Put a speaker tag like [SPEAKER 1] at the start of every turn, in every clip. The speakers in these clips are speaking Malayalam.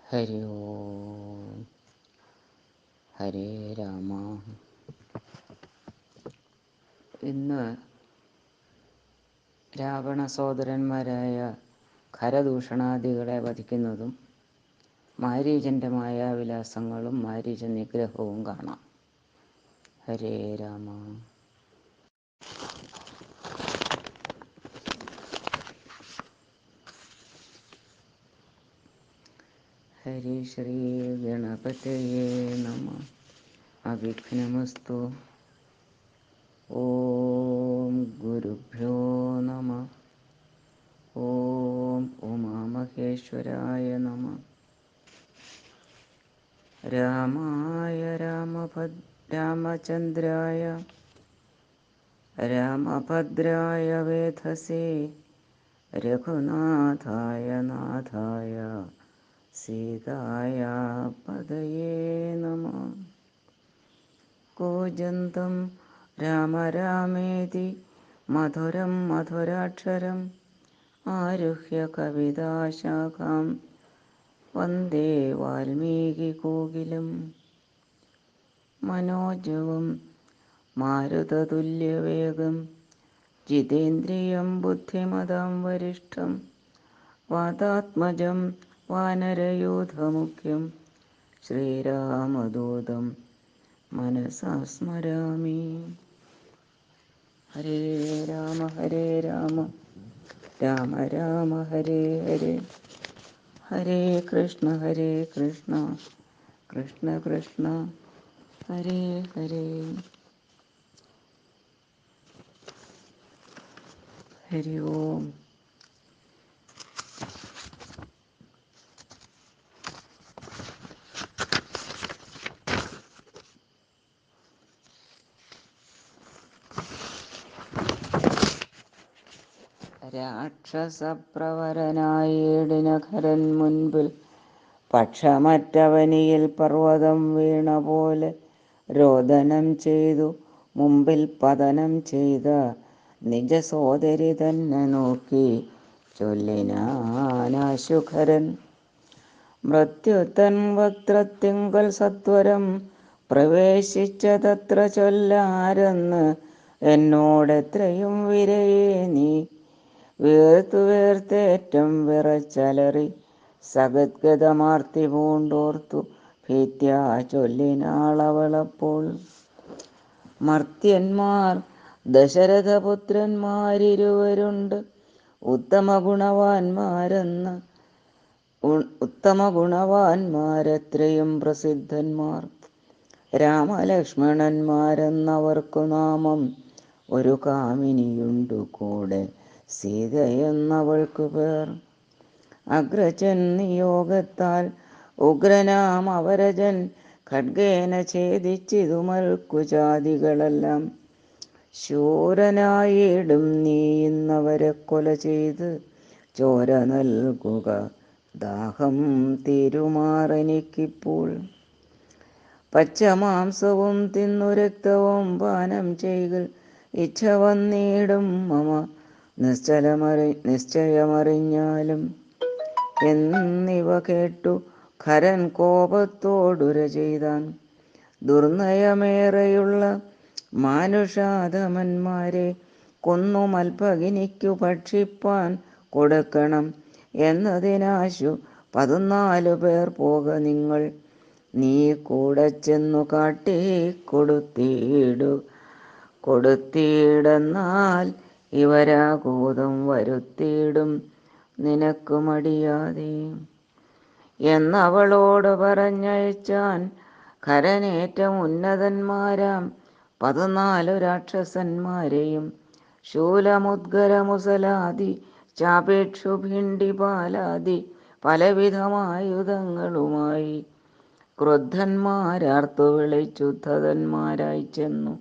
[SPEAKER 1] ഹരി ഓം. ഹരേ രാമ. ഇന്ന് രാവണ സോദരന്മാരായ ഖരദൂഷണാദികളെ വധിക്കുന്നതും മാരീചൻ്റെ മായാവിലാസങ്ങളും മാരീച നിഗ്രഹവും കാണാം. ഹരേ രാമ. ഹരി ശ്രീ ഗണപതയേ നമഃ. അവിഘ്നമസ്തു. ഓം ഗുരുഭ്യോ നമഃ. ഓം ഉമാമഹേശ്വരായ നമഃ. രാമായ രാമഭദ്രായ വേധസേ രഘുനാഥായ നാഥായ സീതായ പദയേ നമഃ. കൂജന്തം രാമ രാമേതി മധുരം മധുരാക്ഷരം ആരുഹ്യ കവിതാശാഖാം വന്ദേ വാൽമീകികോകിലം. മനോജവം മാരുതതുല്യവേഗം ജിതേന്ദ്രിയം ബുദ്ധിമതാം വരിഷ്ഠം വാതാത്മജം വാനരയൂഥമുഖ്യം ശ്രീരാമദൂതം മനസാ സ്മരാമി. ഹരേ രാമ രാമ രാമ ഹരേ ഹരേ, ഹരേ കൃഷ്ണ കൃഷ്ണ കൃഷ്ണ ഹരേ ഹരേ. ഹരി ഓം. രാക്ഷസപ്രവരനായിടിനഖരൻ മുൻപിൽ പക്ഷമറ്റവനിയിൽ പർവ്വതം വീണ പോലെ രോദനം ചെയ്തു മുമ്പിൽ പതനം ചെയ്ത നിജ സോദരി തന്നെ നോക്കി ചൊല്ലിനാനാശുഖരൻ. മൃത്യുതൻ വക്ത്രത്തിങ്കൽ സത്വരം പ്രവേശിച്ചതത്ര ചൊല്ലാരെന്ന് എന്നോടെത്രയും വിരയേ നീ വേർത്തേറ്റം വിറച്ചലറി സഗദ്ഗതമാർത്തി പൂണ്ടോർത്തു ഭീത്യാ ചൊല്ലിനാളവളപ്പോൾ. മർത്യന്മാർ ദശരഥപുത്രന്മാരിരുവരുണ്ട് ഉത്തമ ഗുണവാന്മാരെത്രയും പ്രസിദ്ധന്മാർ. രാമലക്ഷ്മണന്മാരെന്നവർക്കു നാമം ഒരു കാമിനിയുണ്ടു കൂടെ സീതയെന്നവൾക്കു പേർ. അഗ്രജൻ നിയോഗത്താൽ ഉഗ്രനാം അവരജൻ ഖഡ്ഗേന ഛേദിച്ചിതു മൽക്കുജാതികളെല്ലാം. ശൂരനായിടും നീ ഇന്നവരെ കൊല ചെയ്ത് ചോര നൽകുക ദാഹം തീരുമാറെനിക്കിപ്പോൾ. പച്ചമാംസവും തിന്നു രക്തവും പാനം ചെയ്യൽ ഇച്ഛ വന്നിടും മമ നിശ്ചയമറിഞ്ഞാലും. എന്നിവ കേട്ടു ഖരൻ കോപത്തോടുര ചെയ്താൻ. ദുർനയമേറെയുള്ള മാനുഷാധമന്മാരെ കൊന്നു മൽഭഗിനിക്കു ഭക്ഷിപ്പാൻ കൊടുക്കണം എന്നതിനാശു 14 പേർ പോക നിങ്ങൾ. നീ കൂടെ ചെന്നു കൊടുത്തിയിടെന്നാൽ ഇവരാകൂതം വരുത്തിയിടും നിനക്കു മടിയാതെ എന്നവളോട് പറഞ്ഞയച്ചാൻ. ഖരനേറ്റം ഉന്നതന്മാരാം 14 രാക്ഷസന്മാരെയും ശൂലമുദ്ഗരമുസലാദി ചാപേക്ഷു ഭിണ്ടിപാലാദി പലവിധമായുധങ്ങളുമായി ക്രുദ്ധന്മാരാർത്തു വിളിച്ചുദ്ധതന്മാരായി ചെന്നു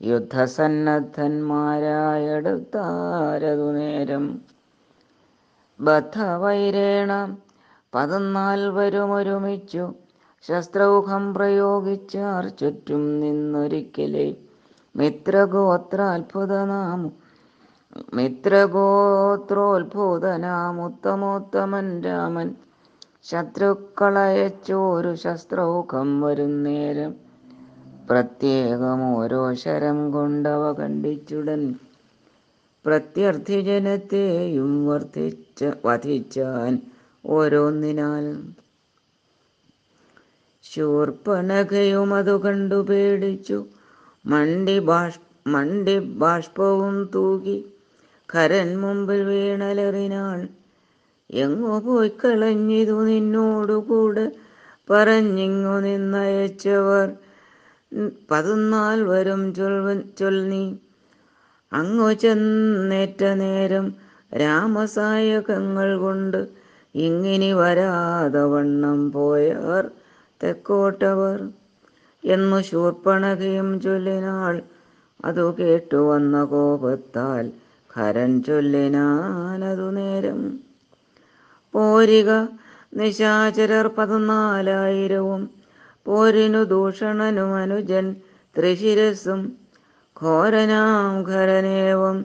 [SPEAKER 1] യുദ്ധസന്നദ്ധന്മാരായടുത്താരതു നേരം. ബദ്ധവൈരേണ 14 ഒരുമിച്ചു ശസ്ത്രൗഘം പ്രയോഗിച്ചാർ ചുറ്റും നിന്നൊരിക്കലേ. മിത്രഗോത്രോത്ഭുതനാം ഉത്തമോത്തമൻ രാമൻ ശത്രുക്കളയച്ചോരു ശസ്ത്രൗഖം വരുന്നേരം പ്രത്യേകം ഓരോ ശരം കൊണ്ടവ ഖണ്ഡിച്ചുടൻ പ്രത്യർത്ഥിജനത്തെയും വധിച്ചാൻ ഓരോന്നിനാൽ. ശൂർപ്പണഖയും അതു കണ്ടു പേടിച്ചു മണ്ടി ബാഷ്പവും തൂകി ഖരൻ മുമ്പിൽ വീണലറിനാൾ. എങ്ങു പോയിക്കളഞ്ഞിതു നിന്നോടുകൂടെ പറഞ്ഞിങ്ങു നിന്നയച്ചവർ 14 ചൊൽനീ. അങ്ങു ചെന്നേറ്റ നേരം രാമസായകങ്ങൾ കൊണ്ട് ഇങ്ങിനി വരാതെ വണ്ണം പോയാർ തെക്കോട്ടവർ എന്നു ശൂർപ്പണഖയും ചൊല്ലിനാൾ. അതു കേട്ടു വന്ന കോപത്താൽ ഖരൻ ചൊല്ലിനാനതു നേരം. പോരിക നിശാചരർ 14,000 പോരിനു ദൂഷണനും അനുജൻ ത്രിശിരസും. ഘോരനാം ഖരനേവം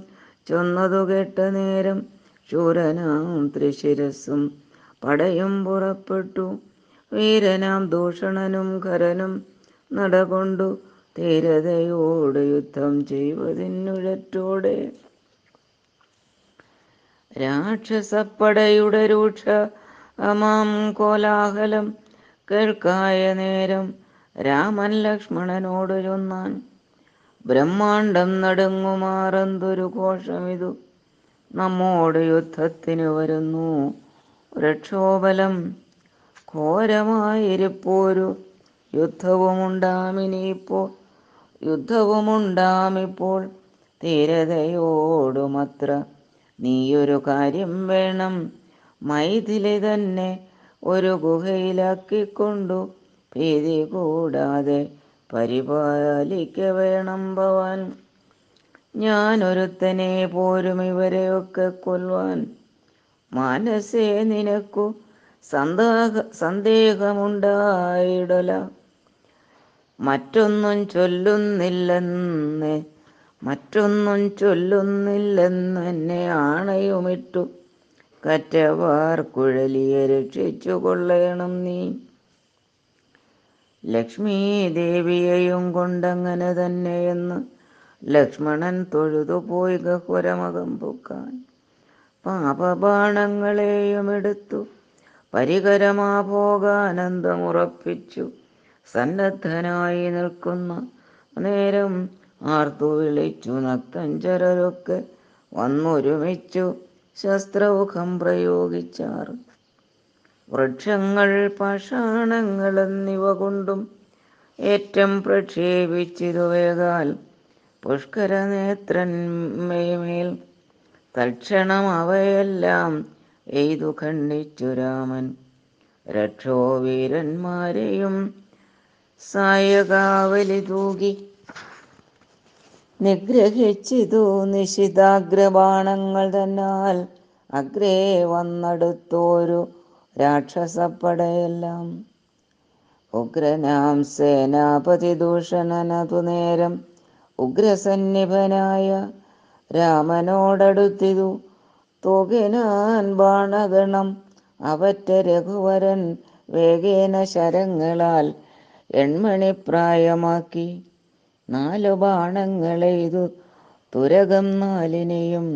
[SPEAKER 1] ചൊന്നതു കേട്ട നേരം ശൂരനാം ത്രിശിരസും പടയും പുറപ്പെട്ടു. വീരനാം ദൂഷണനും ഖരനും നടകൊണ്ടു ധീരതയോട് യുദ്ധം ചെയ്വതിന്നുഴറ്റോടെ. രാക്ഷസപ്പടയുടെ രൂക്ഷമാം കോലാഹലം കേൾക്കായ നേരം രാമൻ ലക്ഷ്മണനോട് ചൊന്നാൻ. ബ്രഹ്മാണ്ഡം നടുങ്ങുമാറന്തൊരു ഘോഷമിതു, നമ്മോട് യുദ്ധത്തിനു വരുന്നു രക്ഷോബലം. ഘോരമായിരിപ്പോരു യുദ്ധവുമുണ്ടാമിപ്പോൾ ധീരതയോടുമത്ര. നീയൊരു കാര്യം വേണം, മൈഥിലി തന്നെ ഒരു ഗുഹയിലാക്കിക്കൊണ്ടു ഭീതി കൂടാതെ പരിപാലിക്ക വേണം ഭവാൻ. ഞാനൊരുത്തനെ പോരും ഇവരെയൊക്കെ കൊല്ലുവാൻ. മനസ്സേ നിനക്കു സന്ദേഹമുണ്ടായിടല. മറ്റൊന്നും ചൊല്ലുന്നില്ലെന്നെ ആണയുമിട്ടു കറ്റവാർ കുഴലിയെ രക്ഷിച്ചു കൊള്ളേണം നീ. ലക്ഷ്മീ ദേവിയെയും കൊണ്ടങ്ങനെ തന്നെയെന്ന് ലക്ഷ്മണൻ തൊഴുതുപോയി ഗഹ്വരമകം പൊക്കാൻ. പാപബാണങ്ങളെയും എടുത്തു പരികരമാഭോഗാനന്ദമുറപ്പിച്ചു സന്നദ്ധനായി നിൽക്കുന്ന നേരം ആർത്തു വിളിച്ചു നക്തഞ്ചരരൊക്കെ വന്നൊരുമിച്ചു ശസ്ത്രൗഖം പ്രയോഗിച്ചാർ. വൃക്ഷങ്ങൾ പാഷാണങ്ങൾ എന്നിവ കൊണ്ടും ഏറ്റം പ്രക്ഷേപിച്ചിതു വേഗാൽ പുഷ്കരനേത്രന്മേൽ. തൽക്ഷണം അവയെല്ലാം എയ്തു ഖണ്ഡിച്ചു രാമൻ. രക്ഷോവീരന്മാരെയും സായകാവലി തൂകി നിഗ്രഹിച്ചിതു നിശിതാഗ്രബാണങ്ങൾ തന്നാൽ. അഗ്രേ വന്നടുത്തോരു രാക്ഷസപ്പടയെല്ലാം. ഉഗ്രനാം സേനാപതി ദൂഷണനതു നേരം ഉഗ്രസന്നിഭനായ രാമനോടടുത്തിതു തൂകിനാൻ ബാണഗണം. അവറ്റ രഘുവരൻ വേഗേന ശരങ്ങളാൽ എൺമണിപ്രായമാക്കി 4 ബാണങ്ങളെയ്തു തുരകം 4-നെയും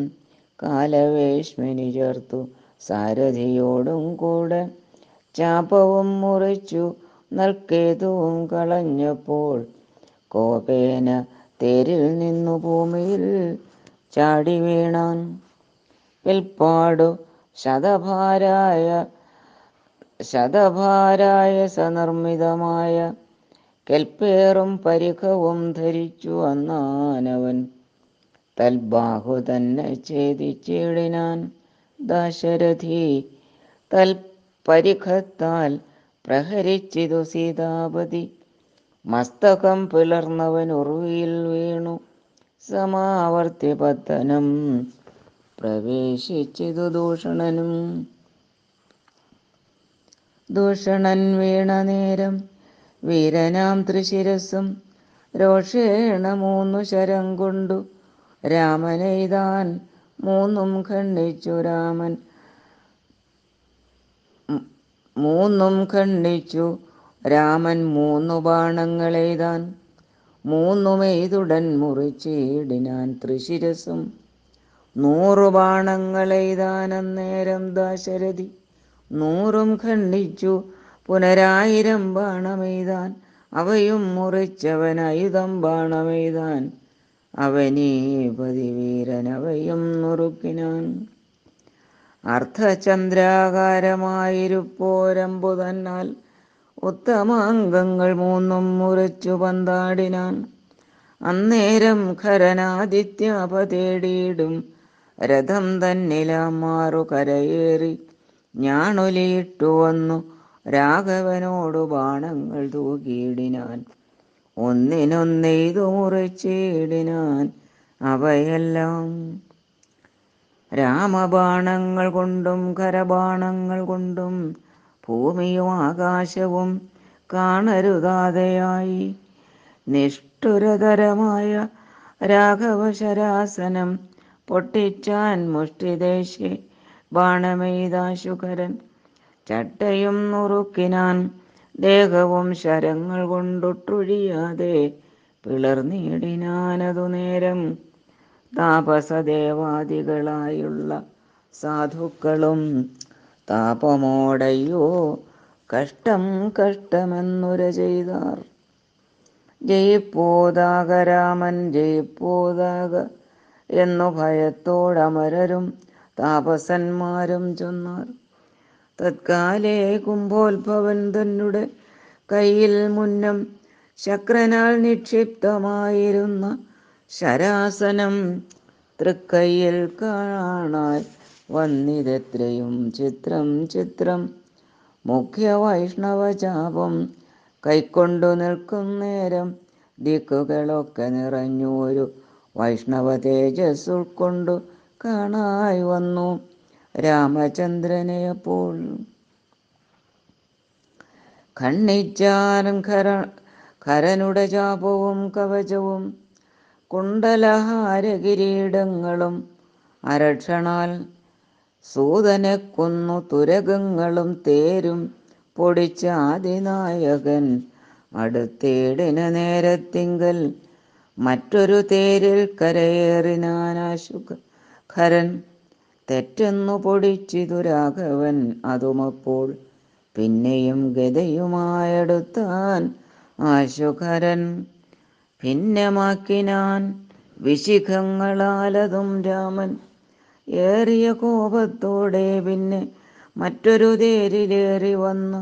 [SPEAKER 1] കാലവേശ്മിനി ചേർത്തു സാരഥിയോടും കൂടെ. ചാപവും മുറിച്ചു നൽകേതുവും കളഞ്ഞപ്പോൾ കോപേന തേരിൽ നിന്നു ഭൂമിയിൽ ചാടി വീണാൻ. പിൽപ്പാടു ശതഭാരായ സനിർമ്മിതമായ കെൽപ്പേറും പരിഖവും ധരിച്ചു വന്നാനവൻ. തൽബാഹു തന്നെ ഛേദിച്ചിടിനാൻ ദാശരഥി. തൽപരിഖത്താൽ പ്രഹരിച്ചിതു സീതാപതി. മസ്തകം പിളർന്നവൻ ഉറുവിയിൽ വീണു സമാവർത്തി പത്തനം പ്രവേശിച്ചിതു ദൂഷണനും. ദൂഷണൻ വീണ നേരം വീരനാം ത്രിശിരസും രോഷേണ 3 ശരം കൊണ്ടു രാമനെയ്താൻ. 3 ഖണ്ഡിച്ചു രാമൻ മൂന്നും ഖണ്ഡിച്ചു രാമൻ 3 ബാണങ്ങളെയ്താൻ. മൂന്നുമെയ്തുടൻ മുറിച്ചിടിനാൻ തൃശിരസും. 100 ബാണങ്ങളെയ്താൻ അന്നേരം ദാശരഥി. 100ഉം ഖണ്ഡിച്ചു പുനരായിരം ബാണമെയ്താൻ. അവയും മുറിച്ചവൻ ആയുധം ബാണമെയ്താൻ. അവനീപതി വീരനവയും നുറുക്കിനാൻ. അർദ്ധചന്ദ്രാകാരമായിരുപ്പോരമ്പു തന്നാൽ ഉത്തമാംഗങ്ങൾ 3ഉം മുറിച്ചു പന്താടിനാൻ. അന്നേരം ഖരനാദിത്യാഭ തേടിയിടും രഥം തന്നിലാം 6 കരയേറി ഞാണൊലിയിട്ടു വന്നു രാഘവനോടു ബാണങ്ങൾ തൂകിയിടിനാൻ. ഒന്നിനൊന്നെയ്തു മുറിച്ചിടിനാൻ അവയെല്ലാം. രാമബാണങ്ങൾ കൊണ്ടും കരബാണങ്ങൾ കൊണ്ടും ഭൂമിയും ആകാശവും കാണരുതാതെയായി. നിഷ്ഠുരതരമായ രാഘവശരാസനം പൊട്ടിച്ചാൻ മുഷ്ടിദേശെ ബാണമെയ്താശുകരൻ. ചട്ടയും നുറുക്കിനാൻ ദേഹവും ശരങ്ങൾ കൊണ്ടൊട്ടൊഴിയാതെ പിളർന്നിടിനാനതു നേരം. താപസദേവാദികളായുള്ള സാധുക്കളും താപമോടയ്യോ കഷ്ടം കഷ്ടമെന്നുര ചെയ്താർ. ജയിപ്പോതാക രാമൻ ജയിപ്പോതാക എന്നു ഭയത്തോടമരരും താപസന്മാരും ചൊന്നാർ. തത്കാലേ കുംഭോത്ഭവൻ തന്നെ കയ്യിൽ മുന്നം ശക്രനാൽ നിക്ഷിപ്തമായിരുന്ന ശരാസനം തൃക്കയ്യിൽ കാണാൻ വന്നിതെത്രയും ചിത്രം ചിത്രം. മുഖ്യ വൈഷ്ണവചാപം കൈക്കൊണ്ടു നിൽക്കും നേരം ദിക്കുകളൊക്കെ നിറഞ്ഞു ഒരു വൈഷ്ണവ തേജസ് ഉൾക്കൊണ്ടു കാണായി വന്നു രാമചന്ദ്രനെ. അപ്പോൾ ഖണ്ഡിച്ചാൻ ഖരനുടെ ചാപവും കവചവും കുണ്ടലഹാരകിരീടങ്ങളും അരക്ഷണാൽ സൂതനെ കൊന്നു തുരകങ്ങളും തേരും പൊടിച്ച ആദിനായകൻ അടുത്തേടിന നേരത്തിങ്കൽ മറ്റൊരു തേരിൽ കരയേറിനാനാശു ഖരൻ. തെറ്റെന്നു പൊടിച്ചിതു രാഘവൻ അതുമപ്പോൾ പിന്നെയും ഗദയുമായെടുത്താൻ ആശുഖരൻ. ഭിന്നമാക്കിനാൻ വിശിഖങ്ങളാലതും രാമൻ ഏറിയ കോപത്തോടെ. പിന്നെ മറ്റൊരു തേരിലേറി വന്ന്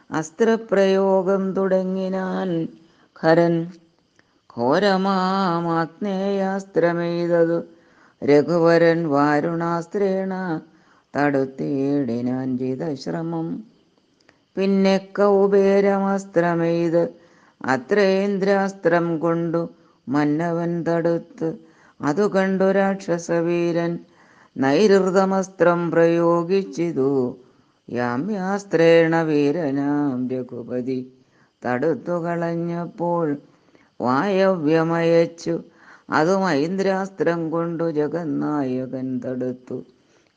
[SPEAKER 1] അസ്ത്രപ്രയോഗം തുടങ്ങിനാൻ ഖരൻ. ഘോരമാഗ്നേയാസ്ത്രമെയ്തതു രഘുവരൻ വാരുണാസ്ത്രേണ തടുത്തേടിനാൻ ജിതശ്രമം. പിന്നെ കൗബേരമസ്ത്രമെയ്ത് അത്രേന്ദ്രാസ്ത്രം കൊണ്ടു മന്നവൻ തടുത്ത്. അതു കണ്ടു രാക്ഷസവീരൻ നൈരുതമസ്ത്രം പ്രയോഗിച്ചിതു യാമ്യാസ്ത്രേണ വീരനാം രഘുപതി തടുത്തു കളഞ്ഞപ്പോൾ വായവ്യമയച്ചു. അതും ഐന്ദ്രാസ്ത്രം കൊണ്ടു ജഗന്നായകൻ തടുത്തു.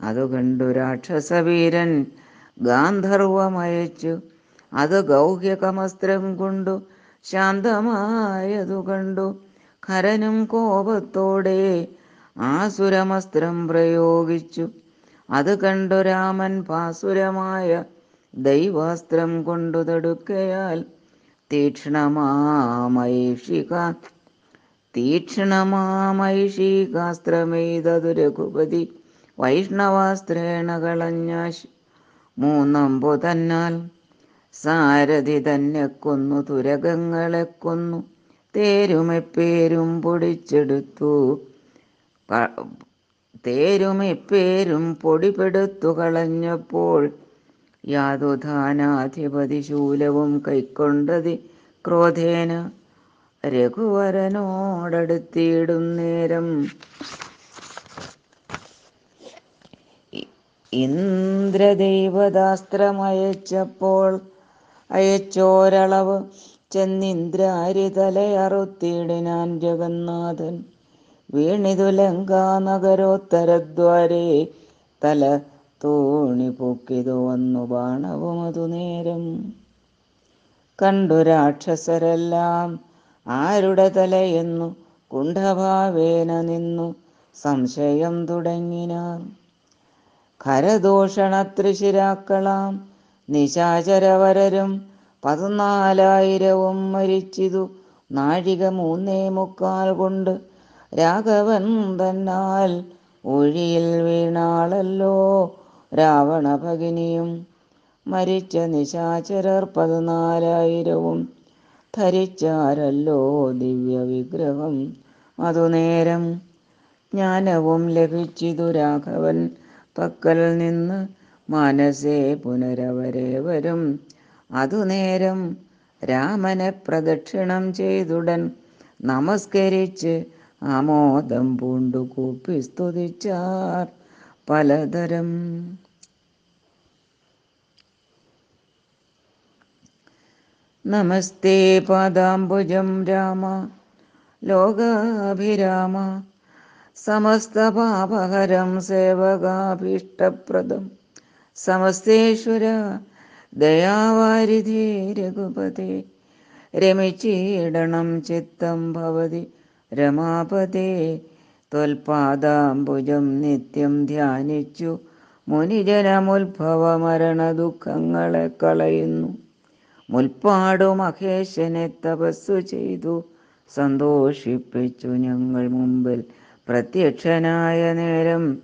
[SPEAKER 1] അതു കണ്ടു രാക്ഷസവീരൻ ഗാന്ധർവമയച്ചു. അത് ഗൗഹ്യകമസ്ത്രം കൊണ്ടു ശാന്തമായതു കണ്ടു ഖരനും കോപത്തോടെ ആസുരമസ്ത്രം പ്രയോഗിച്ചു. അത് കണ്ടു രാമൻ പാസുരമായ ദൈവാസ്ത്രം കൊണ്ടു തടുക്കയാൽ തീക്ഷ്ണമാമൈഷികാസ്ത്രമെയ്തതു രഘുപതി വൈഷ്ണവാസ്ത്രേണ കളഞ്ഞാശു. 3 അമ്പു തന്നാൽ സാരഥി തന്നെ കൊന്നു തുരകങ്ങളെ കൊന്നു തേരുമെപ്പേരും പൊടിച്ചെടുത്തു. തേരുമെപ്പേരും പൊടിപെടുത്തു കളഞ്ഞപ്പോൾ യാതുധാനാധിപതി ശൂലവും കൈക്കൊണ്ടതി ക്രോധേന രഘുവരനോടടുത്തിയിടും നേരം. ഇന്ദ്രദൈവതാസ്ത്രമയച്ചപ്പോൾ അയച്ചോരളവ് ചെന്നിന്ദ്രാരി തലയറുത്തിയിടിനാൻ ജഗന്നാഥൻ. വീണിതു ലങ്കാനഗരോത്തരദ്വാരേ തല തോണി പൊക്കിതു വന്നു ബാണവും അതു നേരം. കണ്ടു രാക്ഷസരെല്ലാം ആരുടെ തലയെന്നു കുണ്ഠഭാവേന നിന്നു സംശയം തുടങ്ങിനാർ. ഖരദൂഷണത്രിശിരാക്കളാം നിശാചരവരരും 14,000 മരിച്ചിതു നാഴിക 3.75 കൊണ്ട്. രാഘവൻ തന്നാൽ ഒഴിയിൽ വീണാളല്ലോ രാവണ ഭഗിനിയും. മരിച്ച നിശാചരർ 14,000 ധരിച്ചാരല്ലോ ദിവ്യവിഗ്രഹം അതു നേരം. ജ്ഞാനവും ലഭിച്ചിതു രാഘവൻ പക്കൽ നിന്ന് മാനസേ പുനരവരേവരും. അതു നേരം രാമനെ പ്രദക്ഷിണം ചെയ്തുടൻ നമസ്കരിച്ച് ആമോദം പൂണ്ടു കൂപ്പി സ്തുതിച്ചാർ പലതരം. നമസ്തേ പാദാംബുജം രാമ ലോകാഭിരാമ സമസ്തപാപഹരം സേവകാഭീഷ്ടപ്രദം. സമസ്തേശ്വര ദയാവാരിധി രഘുപതേ. രമിച്ചിടണം ചിത്തം ഭവതി രമാപതേ. ത്വൽപാദാംബുജം നിത്യം ധ്യാനിച്ചു മുനിജനമുത്ഭവ മരണ ദുഃഖങ്ങളെ കളയുന്നു. മുൽപ്പാടു മഹേശനെ തപസ്സു ചെയ്തു സന്തോഷിപ്പിച്ചു ഞങ്ങൾ മുമ്പിൽ പ്രത്യക്ഷനായ നേരം.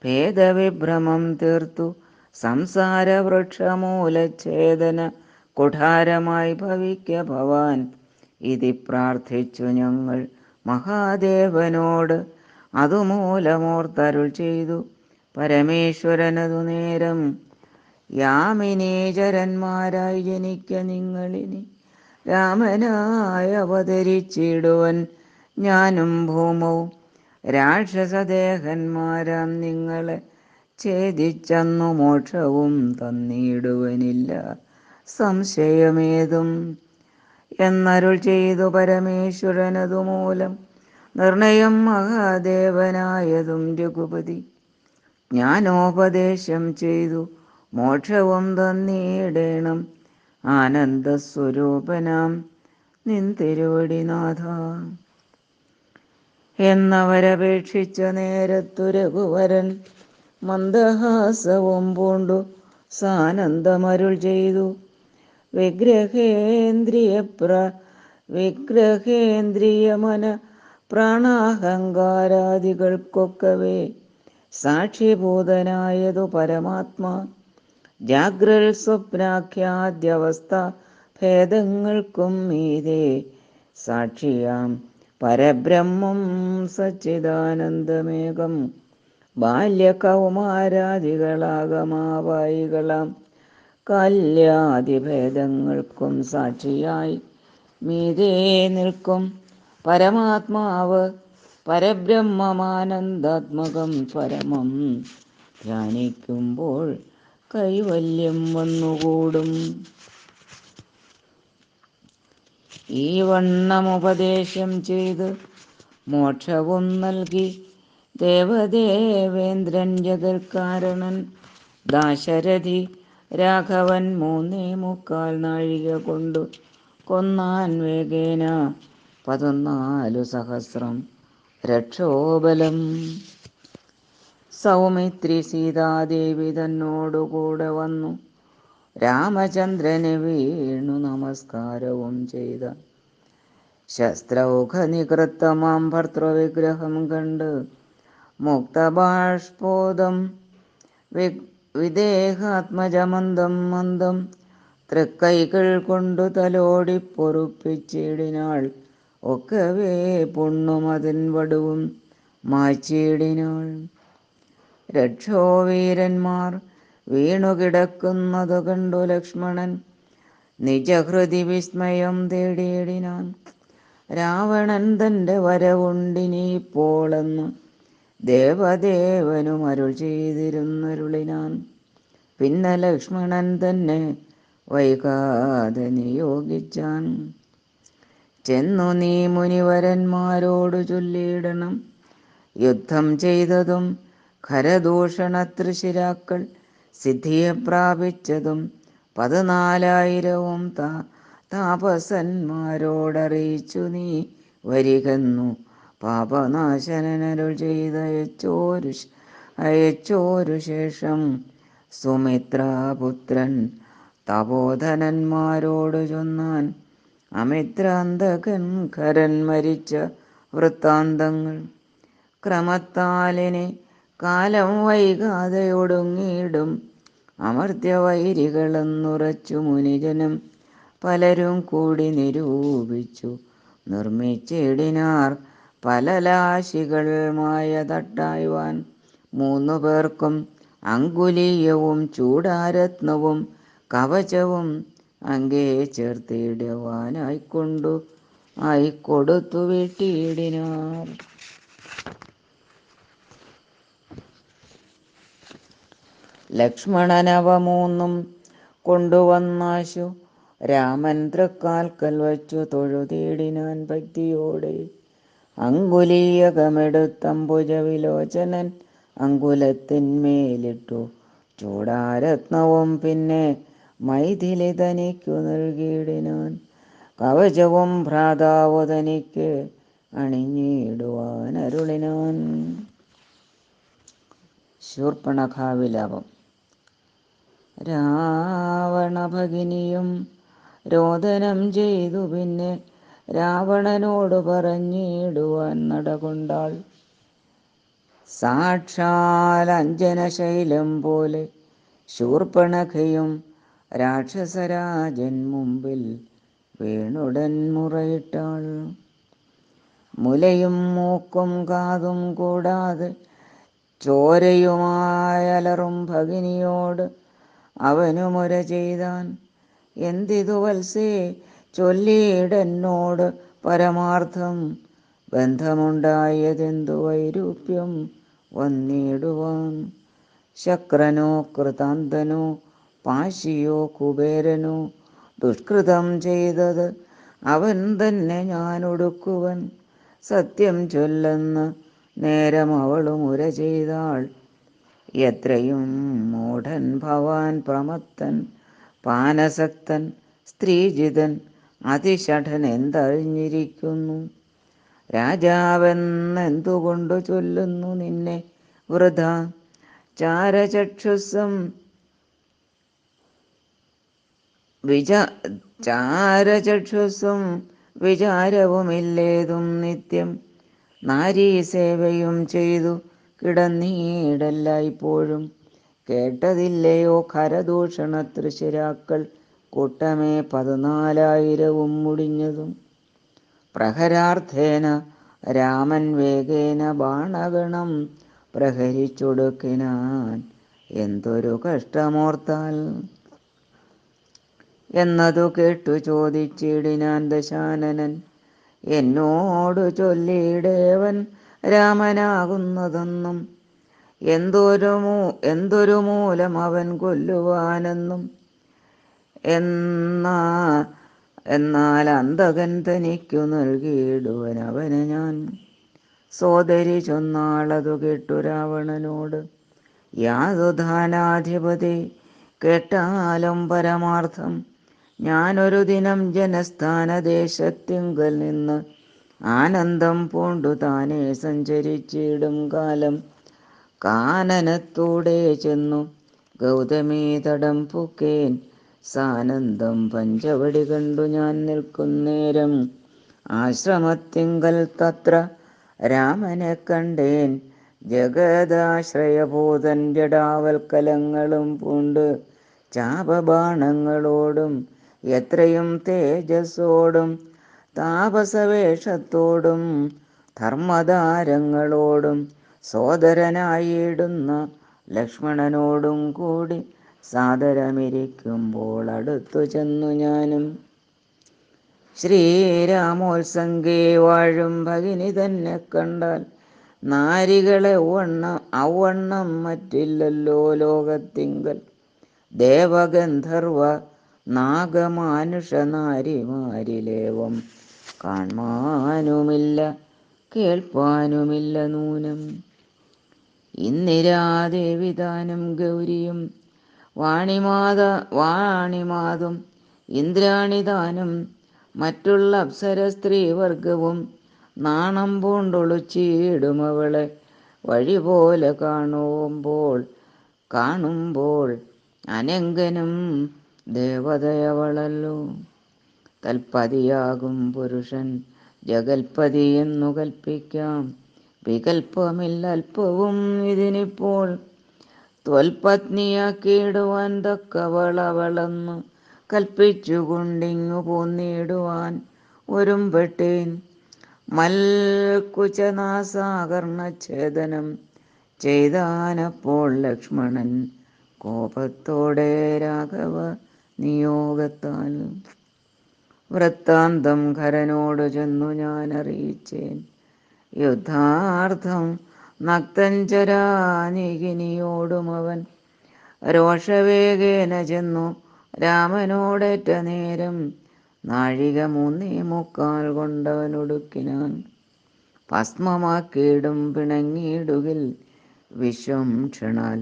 [SPEAKER 1] ഭേദവിഭ്രമം തീർത്തു സംസാര വൃക്ഷമൂലച്ഛേദന കുഠാരമായി ഭവിക്ക ഭവാൻ. ഇതി പ്രാർത്ഥിച്ചു ഞങ്ങൾ മഹാദേവനോട്. അതുമൂലമോർത്തരുൾ ചെയ്തു പരമേശ്വരനതു നേരം. യാമിനീചരന്മാരായി ജനിക്ക നിങ്ങളിനി രാമനായി അവതരിച്ചിടുവൻ ഞാനും ഭൂമവും. രാക്ഷസദേഹന്മാരാം നിങ്ങളെ ഛേദിച്ചന്നു മോക്ഷവും തന്നിടുവനില്ല സംശയമേതും. എന്നരുൾ ചെയ്തു പരമേശ്വരനതുമൂലം നിർണയം മഹാദേവനായതും രഘുപതി. ജ്ഞാനോപദേശം ചെയ്തു മോക്ഷവും തന്നിടേണം ആനന്ദസ്വരൂപനാം നിൻ തിരുവടിനാഥ. എന്നവരപേക്ഷിച്ച നേരത്തു രഘുവരൻ മന്ദഹാസവും പൂണ്ടു സാനന്ദമരുൾ ചെയ്തു. വിഗ്രഹേന്ദ്രിയമന പ്രാണാഹങ്കാരാദികൾക്കൊക്കവേ സാക്ഷിഭൂതനായതു പരമാത്മാ. ജാഗ്രൽ സ്വപ്നാഖ്യാദ്യവസ്ഥ ഭേദങ്ങൾക്കും മീതെ സാക്ഷിയാം പരബ്രഹ്മം സച്ചിദാനന്ദമേകം. ബാല്യകൗമാരാദികളാഗമാവായികളാം കല്യാദിഭേദങ്ങൾക്കും സാക്ഷിയായി മീതേ നിൽക്കും പരമാത്മാവ്. പരബ്രഹ്മമാനന്ദാത്മകം പരമം ധ്യാനിക്കുമ്പോൾ കൈവല്യം വന്നുകൂടും. ഈ വണ്ണമുപദേശം ചെയ്ത് മോക്ഷവും നൽകി ദേവദേവേന്ദ്രൻ ജഗൽക്കാരണൻ ദാശരഥി. രാഘവൻ 3.75 നാഴിക കൊണ്ടു കൊന്നാൻ വേഗേന 14,000 രക്ഷോബലം. സൗമിത്രി സീതാദേവി തന്നോടുകൂടെ വന്നു രാമചന്ദ്രന് വീണു നമസ്കാരവും ചെയ്ത. ശസ്ത്രൗഘനികൃത്തമാം ഭർത്തൃവിഗ്രഹം കണ്ട് മുക്തബാഷ്പോദം വിദേഹാത്മജമന്ദം മന്ദം തൃക്കൈകൾ കൊണ്ടു തലോടി പൊറുപ്പിച്ചിടിനാൾ. ഒക്കവേ പുണ്ണുമതിൻ വടുവും മാച്ചിടിനാൾ. രക്ഷോവീരന്മാർ വീണുകിടക്കുന്നതു കണ്ടു ലക്ഷ്മണൻ നിജഹൃതി വിസ്മയം തേടിയിടിനാൻ. രാവണൻ തൻ്റെ വരവുണ്ടിനിപ്പോളെന്ന് ദേവദേവനും അരുൾ ചെയ്തിരുന്നരുളിനാൻ. പിന്നെ ലക്ഷ്മണൻ തന്നെ വൈകാതെ നിയോഗിച്ചാൻ. ചെന്നു നീ മുനിവരന്മാരോടു ചൊല്ലിയിടണം യുദ്ധം ചെയ്തതും ഖരദൂഷണത്രിശിരാക്കൾ സിദ്ധിയെ പ്രാപിച്ചതും 14,000 താപസന്മാരോടറിയിച്ചു നീ വരികെന്നു പാപനാശനരുൾ അയച്ചോരു ശേഷം സുമിത്രാപുത്രൻ തപോധനന്മാരോടു ചൊന്നാൻ അമിത്രാന്തകൻ ഖരൻ മരിച്ച വൃത്താന്തങ്ങൾ. ക്രമത്താലിനി കാലം വൈകാതെ ഒടുങ്ങിയിടും അമർത്യവൈരികളെന്നുറച്ചു മുനിജനം പലരും കൂടി നിരൂപിച്ചു നിർമ്മിച്ചിടിനാർ പല ലാശികൾ മായ തട്ടായ്വാൻ. 3 പേർക്കും അങ്കുലീയവും ചൂടാരത്നവും കവചവും അങ്കേ ആയിക്കൊടുത്തു വീട്ടിയിടിനാർ. ലക്ഷ്മണനവ 3 കൊണ്ടുവന്നാശു രാമൻ തൃക്കാൽക്കൽ വച്ചു തൊഴുതീടിനാൻ ഭക്തിയോടെ. അങ്കുലീയകമെടുത്തംബുജവിലോചനൻ അങ്കുലത്തിന്മേലിട്ടു ചൂടാരത്നവും പിന്നെ മൈഥിലി തനിക്കു നൽകിയിടിനാൻ. കവചവും ഭ്രാതാവു തനിക്ക് അണിഞ്ഞിടുവാൻ അരുളിനാൻ. ശൂർപ്പണഖാവിലാപം. രാവണഭഗിനിയും രോദനം ചെയ്തു പിന്നെ രാവണനോട് പറഞ്ഞിടുവാൻ നടകൊണ്ടാൾ. സാക്ഷാൽ അഞ്ജനശൈലം പോലെ ശൂർപ്പണഖയും രാക്ഷസരാജൻ മുമ്പിൽ വീണുടൻ മുറയിട്ടാൾ. മുലയും മൂക്കും കാതും കൂടാതെ ചോരയുമായലറും ഭഗിനിയോട് അവനു മുര ചെയ്താൻ. എന്തിതു വത്സേ ചൊല്ലിയിടെന്നോട് പരമാർത്ഥം, ബന്ധമുണ്ടായതെന്തു വൈരൂപ്യം വന്നിടുവാൻ. ശക്രനോ കൃതാന്തനോ പാശിയോ കുബേരനോ ദുഷ്കൃതം ചെയ്തത് അവൻ തന്നെ ഞാൻ ഒടുക്കുവൻ. സത്യം ചൊല്ലെന്ന് നേരം അവളു മുര ചെയ്താൾ. എത്രയും മൂഢൻ ഭവാൻ പ്രമത്തൻ പാനസക്തൻ സ്ത്രീജിതൻ അതിഷഠൻ എന്തറിഞ്ഞിരിക്കുന്നു. രാജാവെന്നെന്തുകൊണ്ടു ചൊല്ലുന്നു നിന്നെ വൃഥ. ചാരചക്ഷുസ്സും വിചാരവുമില്ലേതും നിത്യം നാരീസേവയും ചെയ്തു കിടന്നീടല്ലായ്പ്പോഴും. കേട്ടതില്ലയോ ഖരദൂഷണ തൃശിരാക്കൾ കൂട്ടമേ 14,000 മുടിഞ്ഞതും. പ്രഹരാർത്ഥേന രാമൻ വേഗേന ബാണഗണം പ്രഹരിച്ചൊടുക്കിനാൻ. എന്തൊരു കഷ്ടമോർത്താൽ എന്നതു കേട്ടു ചോദിച്ചിടിനാൻ ദശാനനൻ. എന്നോടു ചൊല്ലിയിടേവൻ രാമനാകുന്നതെന്നും എന്തൊരു മൂലം അവൻ കൊല്ലുവാനെന്നും. എന്നാൽ അന്തകൻ തനിക്കു നൽകിയിടുവൻ അവനെ ഞാൻ. സോദരി ചൊന്നാളതു കേട്ടു രാവണനോട്. യാതുധാനാധിപതി കേട്ടാലും പരമാർത്ഥം, ഞാനൊരു ദിനം ജനസ്ഥാനദേശത്തിങ്കൽ നിന്ന് ആനന്ദം പൂണ്ടു താനേ സഞ്ചരിച്ചിടും കാലം കാനനത്തൂടെ ചെന്നു ഗൗതമീ തടം പൂക്കേൻ. സാനന്ദം പഞ്ചവടി കണ്ടു ഞാൻ നിൽക്കുന്നേരം ആശ്രമത്തിങ്കൽ തത്ര രാമനെ കണ്ടേൻ. ജഗദാശ്രയഭൂതൻ ജടാവൽക്കലങ്ങളും പൂണ്ട് ചാപബാണങ്ങളോടും എത്രയും തേജസ്സോടും താപസവേഷത്തോടും ധർമ്മധാരങ്ങളോടും സോദരനായിടുന്ന ലക്ഷ്മണനോടും കൂടി സാദരമിരിക്കുമ്പോൾ അടുത്തു ചെന്നു ഞാനും. ശ്രീരാമോത്സംഗേ വാഴും ഭഗിനി തന്നെ കണ്ടാൽ നാരികളെ ഔവണ്ണം മറ്റില്ലല്ലോ ലോകത്തിങ്കൽ. ദേവഗന്ധർവ നാഗമാനുഷ നാരിമാരിലേവം കാൺമാനുമില്ല കേൾപ്പാനുമില്ല നൂനം. ഇന്ദിരാദേവി താനും ഗൗരിയും വാണിമാതും ഇന്ദ്രാണിതാനും മറ്റുള്ള അപ്സര സ്ത്രീവർഗവും നാണം പൂണ്ടൊളിച്ചിടുമവളെ വഴി പോലെ കാണുമ്പോൾ അനങ്കനും ദേവതയവളല്ലോ. തൽപതിയാകും പുരുഷൻ ജഗൽപതി എന്നു കൽപ്പിക്കാം. വികൽപ്പമില്ലൽപ്പവും ഇതിനിപ്പോൾ ത്വൽപത്നിയാക്കിയിടുവാൻ തക്കവളവളെന്നു കൽപ്പിച്ചുകൊണ്ടിങ്ങു പോന്നിടുവാൻ ഒരുമ്പെട്ടേൻ. മൽക്കുചനാസാകർണച്ഛേദനം ചെയ്താനപ്പോൾ ലക്ഷ്മണൻ കോപത്തോടെ രാഘവ നിയോഗത്താൽ. വൃത്താന്തം ഖരനോടു ചെന്നു ഞാൻ അറിയിച്ചേൻ. യുദ്ധാർത്ഥം നക്തഞ്ചരാനികിനിയോടും അവൻ രോഷവേഗേന ചെന്നു രാമനോടേറ്റ നേരം 3:45 കൊണ്ടവനൊടുക്കിനാൻ. ഭസ്മമാക്കിയിടും പിണങ്ങിയിടുകിൽ വിശ്വം ക്ഷണാൽ.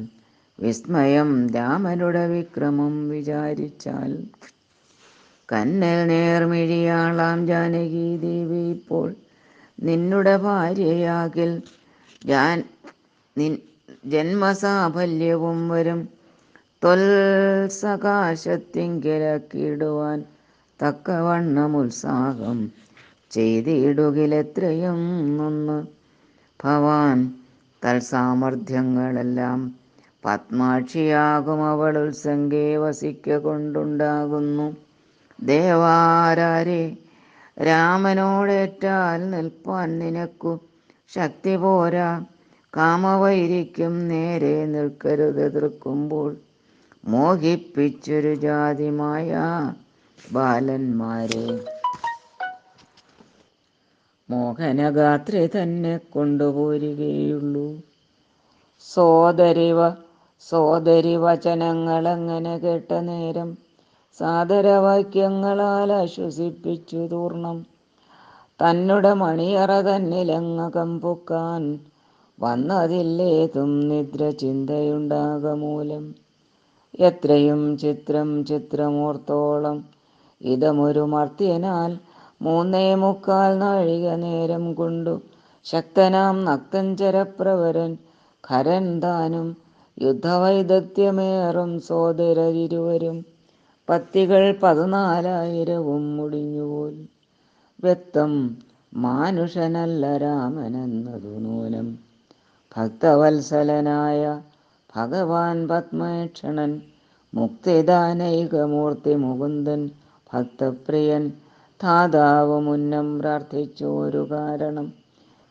[SPEAKER 1] വിസ്മയം രാമനുടെ വിക്രമം വിചാരിച്ചാൽ. കന്നൽ നേർമിഴിയാളാം ജാനകി ദേവി ഇപ്പോൾ നിന്നുടെ ഭാര്യയാകിൽ ജന്മസാഫല്യവും വരും. ത്വൽസകാശത്തിങ്കലാക്കിയിടുവാൻ തക്കവണ്ണമുത്സാഹം ചെയ്തിടുകിലെത്രയും നന്ന്. ഭവാൻ തൽസാമർഥ്യങ്ങളെല്ലാം പത്മാക്ഷിയാകും അവൾ ഉത്സംഗേ വസിക്ക കൊണ്ടുണ്ടാകുന്നു. ദേവാരാരെ രാമനോടേറ്റാൽ നിൽപ്പാൻ നിനക്കു ശക്തി പോരാ. കാമവൈരിക്കും നേരെ നിൽക്കരുത് എതിർക്കുമ്പോൾ മോഹിപ്പിച്ചൊരു ജാതിമായ ബാലന്മാരെ. മോഹനഗാത്രി തന്നെ കൊണ്ടുപോരുകയുള്ളൂ. സോദരി വചനങ്ങളെങ്ങനെ കേട്ട നേരം സാദരവാക്യങ്ങളാൽ ആശ്വസിപ്പിച്ചു തൂർണം. തന്നുടെ മണിയറ തന്നിലങ്ങകം പൊക്കാൻ വന്നതില്ലേതും നിദ്ര ചിന്തയുണ്ടാകമൂലം. എത്രയും ചിത്രമോർത്തോളം ഇതമൊരു മർത്യനാൽ 3:45 നാഴിക നേരം കൊണ്ടു ശക്തനാം നക്തഞ്ചരപ്രവരൻ ഖരൻ താനും യുദ്ധവൈദഗ്ധ്യമേറും സോദരരിരുവരും പത്തികൾ 14,000 മുടിഞ്ഞുപോൽ. വ്യക്തം മാനുഷനല്ല രാമനെന്നതു നൂനം. ഭക്തവത്സലനായ ഭഗവാൻ പത്മേക്ഷണൻ മുക്തിദാനൈകമൂർത്തി മുകുന്ദൻ ഭക്തപ്രിയൻ ധാതാവ് മുന്നം പ്രാർത്ഥിച്ചോരു കാരണം.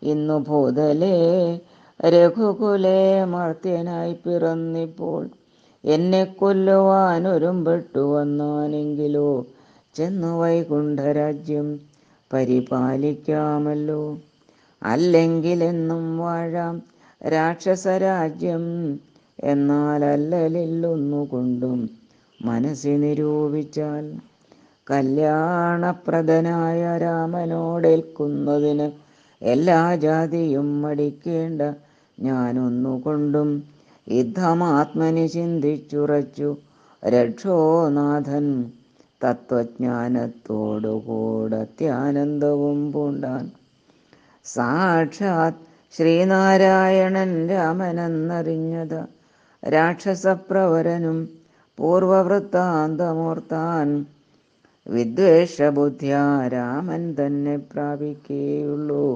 [SPEAKER 1] ഇന്നു ഭൂതലേ രഘുകുലേ മർത്യനായി പിറന്നിപ്പോൾ എന്നെ കൊല്ലുവാനൊരുമ്പെട്ടു വന്നാനെങ്കിലോ ചെന്നു വൈകുണ്ഠരാജ്യം പരിപാലിക്കാമല്ലോ. അല്ലെങ്കിലെന്നും വാഴാം രാക്ഷസരാജ്യം. എന്നാൽ അല്ലലില്ലൊന്നുകൊണ്ടും മനസ്സി നിരൂപിച്ചാൽ കല്യാണപ്രദനായ രാമനോടേൽക്കുന്നതിന് എല്ലാ ജാതിയും മടിക്കേണ്ട. ഞാനൊന്നുകൊണ്ടും യുദ്ധമാത്മനി ചിന്തിച്ചുറച്ചു രക്ഷോനാഥൻ തത്വജ്ഞാനത്തോടുകൂടത്യാനന്ദവും പൂണ്ടാൻ. സാക്ഷാത് ശ്രീനാരായണൻ രാമനെന്നറിഞ്ഞത രാക്ഷസപ്രവരനും പൂർവവൃത്താന്തമോർത്താൻ. വിദ്വേഷബുദ്ധ്യാ രാമൻ തന്നെ പ്രാപിക്കേയുള്ളൂ.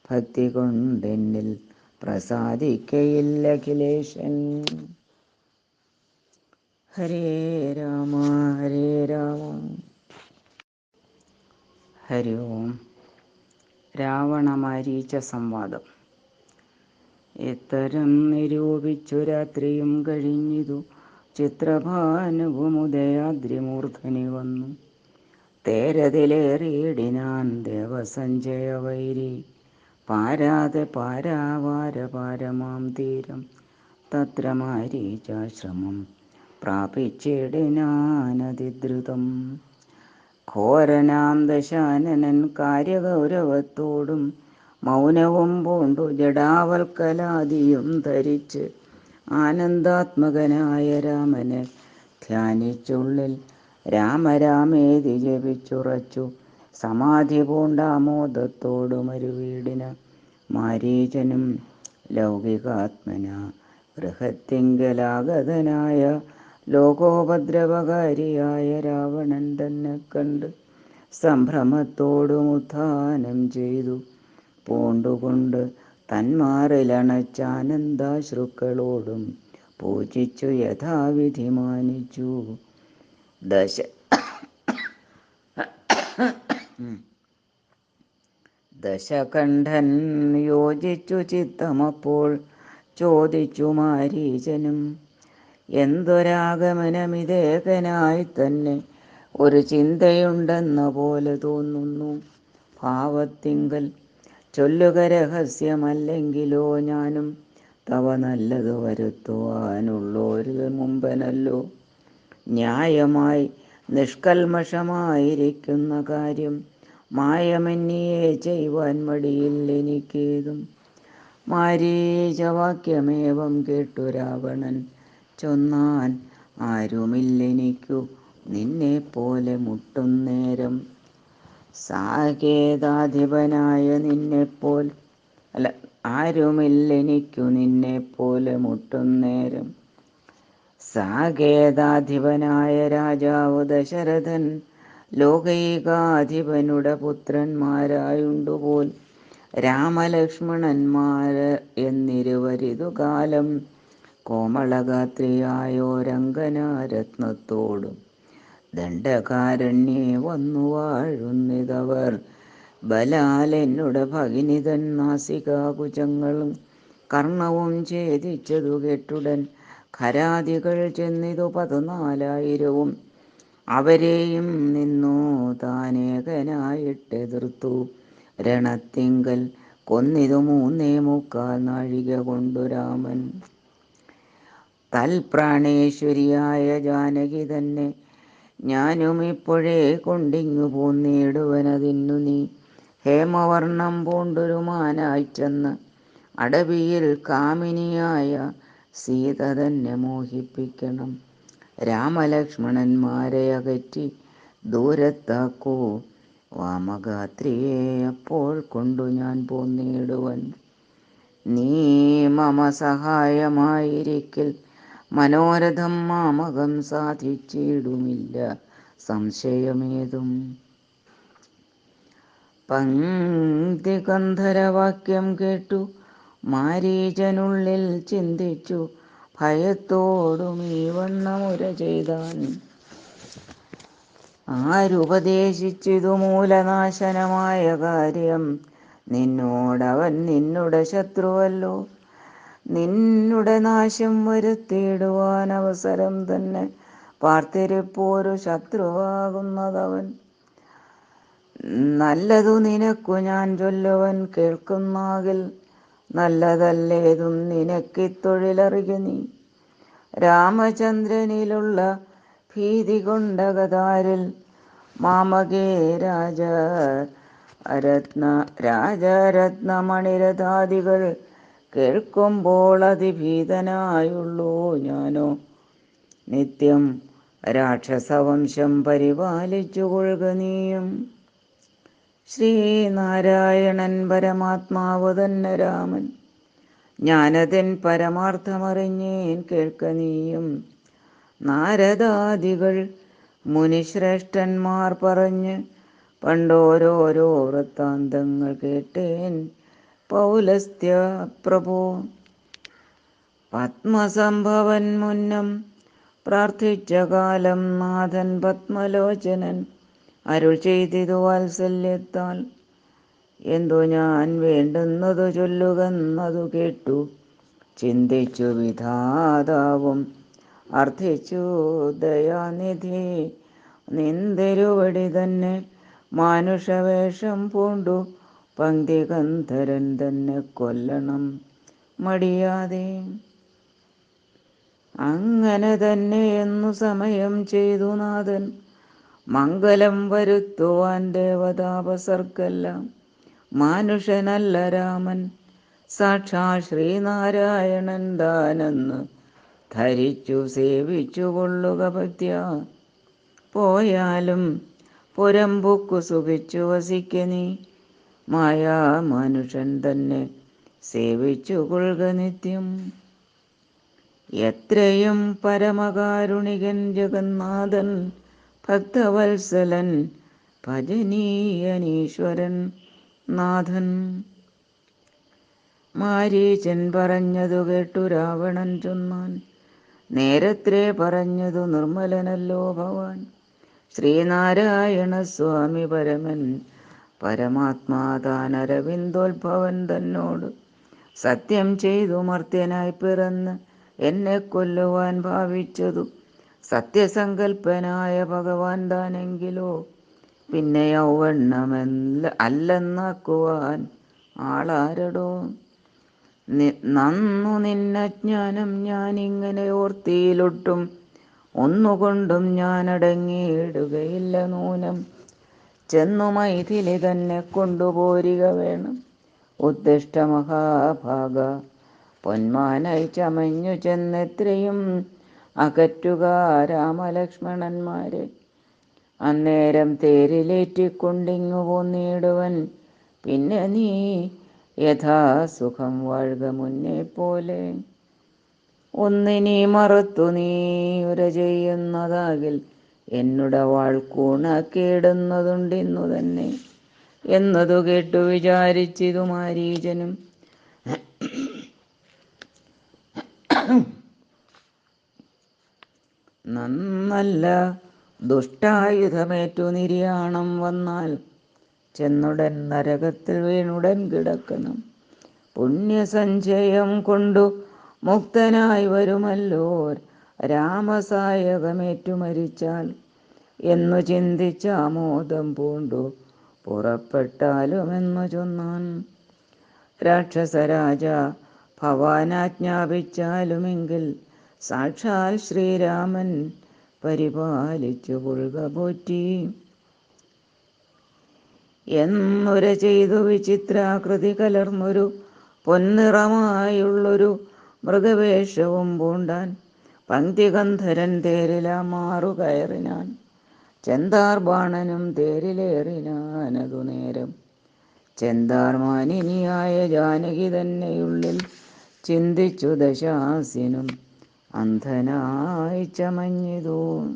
[SPEAKER 1] ഭക്തി കൊണ്ടെന്നിൽ പ്രസാദിക്കയില്ലഖിലേശൻ. ഹരേ രാമ ഹരേ രാമ. ഹരി ഓം. രാവണമാരീച സംവാദം. ഇത്തരം നിരൂപിച്ചു രാത്രിയും കഴിഞ്ഞിതു. ചിത്രഭാനുവുമുദയാദ്രിമൂർധനി വന്നു. തേരതിലേറിയിടിനാൻ ദേവസഞ്ജയ വൈരി. പാരാവാരപാരമാം തീരം തത്ര മാരീചാശ്രമം പ്രാപിച്ചിടിനാനതിദ്രുതം. ഘോരനാം ദശാനനൻ കാര്യഗൗരവത്തോടും മൗനവും പൂണ്ടു ജടാവൽക്കലാദിയും ധരിച്ച് ആനന്ദാത്മകനായ രാമനെ ധ്യാനിച്ചുള്ളിൽ രാമരാമേതി ജപിച്ചുറച്ചു സമാധി പൂണ്ടാമോദത്തോടു മരുവീടിന് മാരീചനും ലൗകികാത്മന ഗൃഹത്തിങ്കലാഗതനായ ലോകോപദ്രവകാരിയായ രാവണൻ തന്നെ കണ്ട് സംഭ്രമത്തോടുമുത്ഥാനം ചെയ്തു പൂണ്ടുകൊണ്ട് തന്മാറിലണച്ചാനന്ദാശ്രുക്കളോടും പൂജിച്ചു യഥാവിധി മാനിച്ചു. ദശകണ്ഠൻ യോജിച്ചു ചിത്തമപ്പോൾ ചോദിച്ചു മാരീചനും, എന്തൊരാഗമനമിതേകനായി തന്നെ ഒരു ചിന്തയുണ്ടെന്ന പോലെ തോന്നുന്നു ഭാവത്തിങ്കൽ. ചൊല്ലുക രഹസ്യമല്ലെങ്കിലോ ഞാനും തവ നല്ലതു വരുത്തുവാനുള്ളൊരു മുമ്പനല്ലോ. ന്യായമായി നിഷ്കൽമഷമായിരിക്കുന്ന കാര്യം മായമെന്നിയെ ചെയ്യുവാൻ മടിയില്ലെനിക്കേതും. മാരീചവാക്യമേവം കേട്ടു രാവണൻ ചൊന്നാൻ, ആരുമില്ലെനിക്കു നിന്നെപ്പോലെ മുട്ടുന്നേരം. സാകേതാധിപനായ നിന്നെപ്പോൾ ആരുമില്ലെനിക്കു നിന്നെപ്പോലെ മുട്ടുന്നേരം. സാകേതാധിപനായ രാജാവ് ദശരഥൻ ലോകൈകാധിപനുടെ പുത്രന്മാരായുണ്ടുപോൽ രാമലക്ഷ്മണന്മാർ എന്നിരുവരിതു കാലം കോമളഗാത്രിയായോരങ്കനാരത്നത്തോടും ദണ്ഡകാരണ്യേ വന്നു വാഴുന്നിതവർ. ബലാൽ എന്നുടെ ഭഗിനിതൻ നാസികാകുചങ്ങളും കർണവും ഛേദിച്ചതു കെട്ടുടൻ ഖരാദികൾ ചെന്നിതു 14,000 അവരെയും നിന്നു താനേകനായിട്ടെതിർത്തു രണത്തിങ്കൽ കൊന്നിതു 3.25 നാഴിക കൊണ്ടു രാമൻ. തൽപ്രാണേശ്വരിയായ ജാനകി തന്നെ ഞാനും ഇപ്പോഴേ കൊണ്ടിങ്ങു പോന്നിടുവനതിന്നു നീ ഹേമവർണം പൂണ്ടൊരു മാനായി ചെന്ന് അടവിയിൽ കാമിനിയായ സീത തന്നെ മോഹിപ്പിക്കണം. രാമലക്ഷ്മണന്മാരെ അകറ്റി ദൂരത്താക്കൂ വാമഗാത്രിയെ, അപ്പോൾ കൊണ്ടു ഞാൻ പോന്നിടുവൻ. നീ മമ സഹായമായിരിക്കിൽ മനോരഥം മാമകം സാധിച്ചിടുമില്ല സംശയമേതും. പങ്ക്തികന്ധരവാക്യം കേട്ടു മാരീചനുള്ളിൽ ചിന്തിച്ചു ഭയത്തോടും ഈ വണ്ണമുര ചെയ്താൻ, ആരുപദേശിച്ചിതു മൂലനാശനമായ കാര്യം? നിന്നോടവൻ നിന്നുടെ ശത്രുവല്ലോ. നിന്നുടെ നാശം വരുത്തിയിടുവാൻ അവസരം തന്നെ പാർത്തിരിപ്പോരു ശത്രുവാകുന്നതവൻ. നല്ലതു നിനക്കു ഞാൻ ചൊല്ലുവൻ കേൾക്കുന്നാകിൽ, നല്ലതല്ലേതും നിനക്കിത്തൊഴിലറിക നീ. രാമചന്ദ്രനിലുള്ള ഭീതി കൊണ്ടകതാരിൽ മാമകേ രാജരത്നമണിരഥാദികൾ കേൾക്കുമ്പോൾ അതിഭീതനായുള്ളൂ ഞാനോ. നിത്യം രാക്ഷസവംശം പരിപാലിച്ചു കൊള്ളുക നീയും. ശ്രീനാരായണൻ പരമാത്മാവ് തന്നെ രാമൻ, ഞാനതിൻ പരമാർത്ഥമറിഞ്ഞേൻ കേൾക്ക നീയും. നാരദാദികൾ മുനിശ്രേഷ്ഠന്മാർ പറഞ്ഞ് പണ്ടോരോരോ വൃത്താന്തങ്ങൾ കേട്ടേൻ പൗലസ്ത്യ പ്രഭോ. പത്മസംഭവൻ മുന്നം പ്രാർത്ഥിച്ച കാലം നാഥൻ പത്മലോചനൻ അരുൾ ചെയ്തിതു വാത്സല്യത്താൽ. എന്തു ഞാൻ വേണ്ടുന്നതു ചൊല്ലുകന്നതു കേട്ടു ചിന്തിച്ചു വിധാതാവും അർത്ഥിച്ചു ദയാനിധി. നിന്തിരുവടി തന്നെ മാനുഷവേഷം പൂണ്ടു പങ്ക്തികന്ധരൻ തന്നെ കൊല്ലണം മടിയാതെ. അങ്ങനെ തന്നെ എന്നു സമയം ചെയ്തു നാഥൻ മംഗലം വരുത്തുവാൻ ദേവതാപസർക്കെല്ലാം. മാനുഷനല്ല രാമൻ, സാക്ഷാൽ ശ്രീനാരായണൻ താനെന്ന് ധരിച്ചു സേവിച്ചു കൊള്ളുക ഭക്ത്യാ. പോയാലും പുരമ്പുക്കു സുഖിച്ചു വസിക്ക നീ. മായാ മനുഷ്യൻ തന്നെ സേവിച്ചു കൊള്ളുക നിത്യം. എത്രയും പരമകാരുണികൻ ജഗന്നാഥൻ, ഭക്തവത്സലൻ ഭജനീയനീശ്വരൻ നാഥൻ. മാരീചൻ പറഞ്ഞതു കേട്ടു രാവണൻ ചൊന്നാൻ, നേരത്രേ പറഞ്ഞതു നിർമ്മലനല്ലോ ഭവാൻ. ശ്രീനാരായണ സ്വാമി പരമൻ പരമാത്മാതാൻ അരവിന്ദോത്ഭവൻ തന്നോട് സത്യം ചെയ്തു മർത്യനായി പിറന്ന് എന്നെ കൊല്ലുവാൻ ഭാവിച്ചതു സത്യസങ്കൽപ്പനായ ഭഗവാൻ താനെങ്കിലോ പിന്നെ യൗവണ്ണമല്ല അല്ലെന്നാക്കുവാൻ ആളാരടോ. നന്നു നിന്നജ്ഞാനം ഞാനിങ്ങനെ ഓർത്തിയിലൊട്ടും, ഒന്നുകൊണ്ടും ഞാനടങ്ങിയിടുകയില്ല നൂനം. ചെന്നു മൈഥിലി തന്നെ കൊണ്ടുപോരിക വേണം. ഉദ്ദിഷ്ട മഹാഭാഗ പൊന്മാനായി ചമഞ്ഞു ചെന്നെത്രയും അകറ്റുക രാമലക്ഷ്മണന്മാരെ. അന്നേരം തേരിലേറ്റിക്കൊണ്ടിങ്ങു പോന്നിടുവൻ, പിന്നെ നീ യഥാസുഖം വാഴുക മുന്നേ പോലെ. ഒന്നിനീ മറുത്തു നീ ഉര ചെയ്യുന്നതാകിൽ എന്നുടെ വാൾക്കൂണക്കിടുന്നതുണ്ടിന്നു തന്നെ എന്നതു കേട്ടു വിചാരിച്ചിതു മാരീചനും. നന്നല്ല ദുഷ്ടായുധമേറ്റു നിര്യാണം വന്നാൽ ചെന്നുടൻ നരകത്തിൽ വീണുടൻ കിടക്കണം. പുണ്യസഞ്ചയം കൊണ്ടു മുക്തനായി വരുമല്ലോ രാമസായകമേറ്റു മരിച്ചാൽ എന്നു ചിന്തിച്ച ആമോദം പൂണ്ടു പുറപ്പെട്ടാലുമെന്നു ചൊന്നാൻ. രാക്ഷസരാജ ഭവാനാജ്ഞാപിച്ചാലുമെങ്കിൽ സാക്ഷാൽ ശ്രീരാമൻ പരിപാലിച്ചു കൊള്ളുക പോറ്റി. എന്നുര ചെയ്തു വിചിത്രാകൃതി കലർന്നൊരു പൊന്നിറമായുള്ളൊരു മൃഗവേഷവും പൂണ്ടാൻ. പങ്ക്തികന്ധരൻ തേരിലാ മാറു കയറിനാൻ. ചെന്താർ ബാണനും തേരിലേറിനാനതു നേരം. ചെന്താർ മാനിനിയായ ജാനകി തന്നെയുള്ളിൽ ചിന്തിച്ചു ദശാസ്യനും അന്ധനായി ചമഞ്ഞിതു.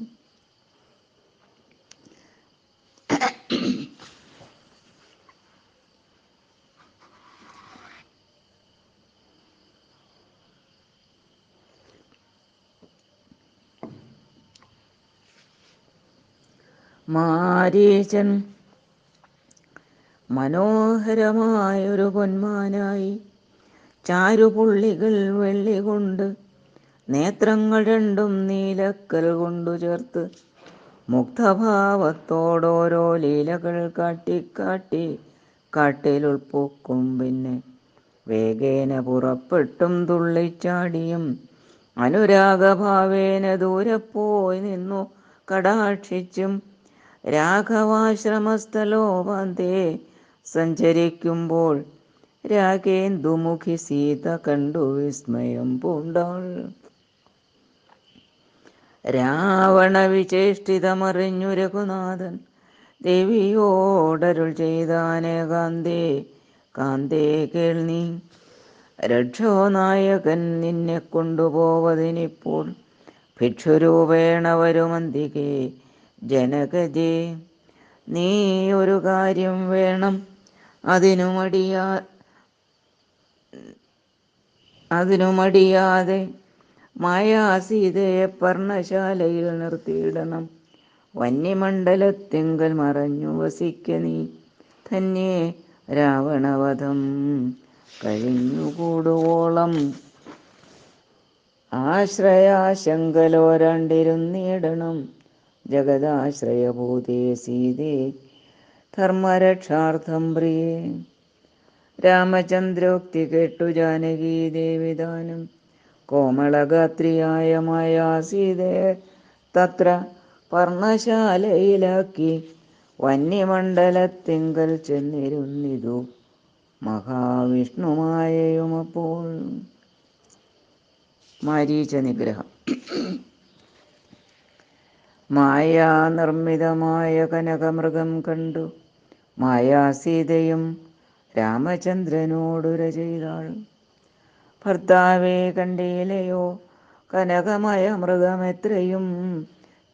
[SPEAKER 1] മാരീചൻ മനോഹരമായൊരു പൊന്മാനായി ചാരുപുള്ളികൾ വെള്ളി കൊണ്ട് നേത്രങ്ങൾ രണ്ടും നീലക്കൽ കൊണ്ടു ചേർത്ത് മുഗ്ധഭാവത്തോടോരോ ലീലകൾ കാട്ടിക്കാട്ടി കാട്ടിലുൾപ്പൊക്കും. പിന്നെ വേഗേന പുറപ്പെട്ടും തുള്ളിച്ചാടിയും അനുരാഗഭാവേന ദൂരെ പോയി നിന്നു കടാക്ഷിച്ചും രാഘവാശ്രമസ്ഥലോപാന്തേ സഞ്ചരിക്കുമ്പോൾ രാഗേന്ദുമുഖി സീത കണ്ടു വിസ്മയം പൂണ്ടാൾ. രാവണ വിചേഷ്ടിതമറിഞ്ഞു രഘുനാഥൻ ദേവിയോടരുൾ ചെയ്താനേകാന്തേ, കാന്തേ കേൾനീ. രക്ഷോനായകൻ നിന്നെ കൊണ്ടുപോവതിനിപ്പോൾ ഭിക്ഷുരൂപേണ വരുമന്തികേ ജനകജേ. നീ ഒരു കാര്യം വേണം അതിനു മടിയാതെ മായാസീതയെ പർണശാലയിൽ നിർത്തിയിടണം. വന്യമണ്ഡലത്തിങ്കൽ മറഞ്ഞു വസിക്ക നീ. ധന്യേ രാവണവധം കഴിഞ്ഞുകൂടുവോളം ആശ്രയാശങ്കലോരണ്ടിരുന്നിടണം. ജഗദാശ്രയഭൂതേ സീതേ ധർമ്മരക്ഷാർത്ഥം പ്രിയേ. രാമചന്ദ്രോക്തി കേട്ടു ജാനകീദേവിതാനും കോമളഗാത്രിയായ മായാസീതയെ തത്ര പർണശാലയിലാക്കി വന്യമണ്ഡലത്തിങ്കൽ ചെന്നിരുന്നിതു മഹാവിഷ്ണുമായയുമപ്പോൾ. മാരീച നിഗ്രഹം. മായാനിർമ്മിതമായ കനകമൃഗം കണ്ടു മായാസീതയും രാമചന്ദ്രനോടുര ചെയ്താൾ. ഭർത്താവേ കണ്ടീലയോ കനകമയ മൃഗമെത്രയും